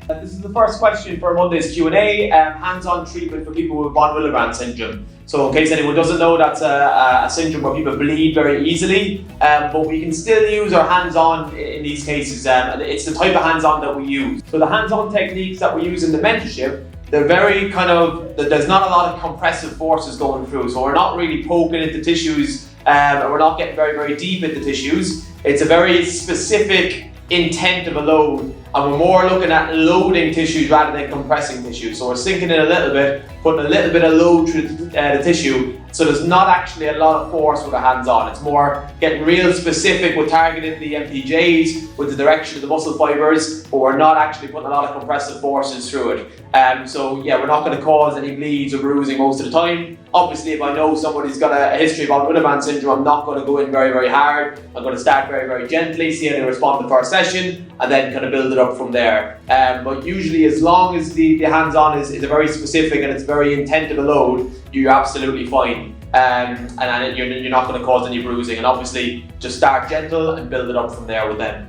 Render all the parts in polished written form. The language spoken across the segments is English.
This is the first question for Monday's Q&A, hands-on treatment for people with von Willibrand syndrome. So in case anyone doesn't know, that's a syndrome where people bleed very easily, but we can still use our hands-on in these cases. It's the type of hands-on that we use. So the hands-on techniques that we use in the mentorship, they're very there's not a lot of compressive forces going through, so we're not really poking into tissues, and we're not getting very, very deep into tissues. It's a very specific intent of a load, and we're more looking at loading tissues rather than compressing tissues. So we're sinking in a little bit, putting a little bit of load through the tissue, so there's not actually a lot of force with the hands on. It's more getting real specific with targeting the MPJs, with the direction of the muscle fibers, but we're not actually putting a lot of compressive forces through it. So yeah, we're not going to cause any bleeds or bruising most of the time. Obviously, if I know somebody's got a history of von Willibrand syndrome, I'm not going to go in very, very hard. I'm going to start very, very gently, see how they respond the first session, and then kind of build it up from there. But usually, as long as the hands-on is a very specific and it's very intent of a load, you're absolutely fine. And you're not going to cause any bruising. And obviously, just start gentle and build it up from there with them.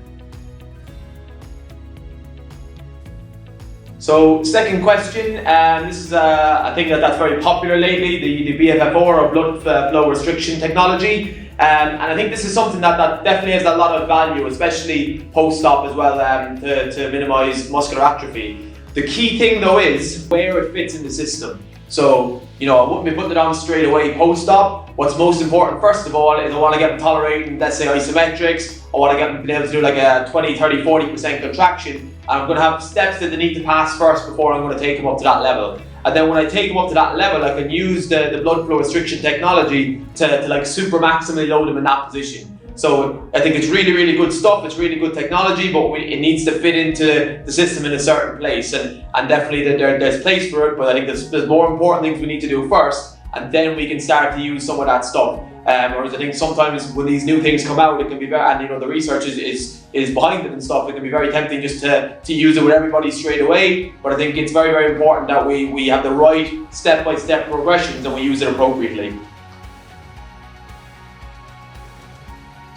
So, second question, this is a thing that's very popular lately, the BFFR, or blood flow restriction technology. And I think this is something that definitely has a lot of value, especially post-op as well, to minimise muscular atrophy. The key thing though is where it fits in the system. So, I wouldn't be putting it on straight away post-op. What's most important, first of all, is I want to get them tolerating, let's say, isometrics. I want to get them being able to do like a 20, 30, 40% contraction. And I'm going to have steps that they need to pass first before I'm going to take them up to that level. And then when I take them up to that level, I can use the blood flow restriction technology to like super maximally load them in that position. So I think it's really, really good stuff. It's really good technology, but it needs to fit into the system in a certain place. And definitely there's place for it, but I think there's more important things we need to do first, and then we can start to use some of that stuff. Whereas I think sometimes when these new things come out, it can be very, and the research is behind it and stuff, it can be very tempting just to use it with everybody straight away. But I think it's very, very important that we have the right step-by-step progressions and we use it appropriately.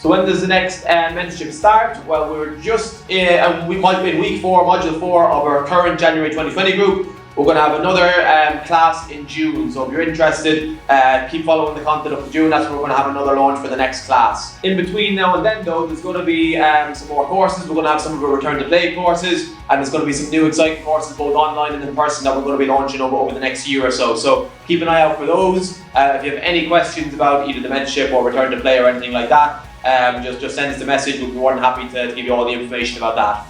So when does the next mentorship start? Well, we're just, we might be in week 4, module 4 of our current January 2020 group. We're going to have another class in June. So if you're interested, keep following the content up to June. That's when we're going to have another launch for the next class. In between now and then though, there's going to be some more courses. We're going to have some of our return to play courses, and there's going to be some new exciting courses both online and in person that we're going to be launching over the next year or so. So keep an eye out for those. If you have any questions about either the mentorship or return to play or anything like that, just send us a message. We'll be more than happy to give you all the information about that.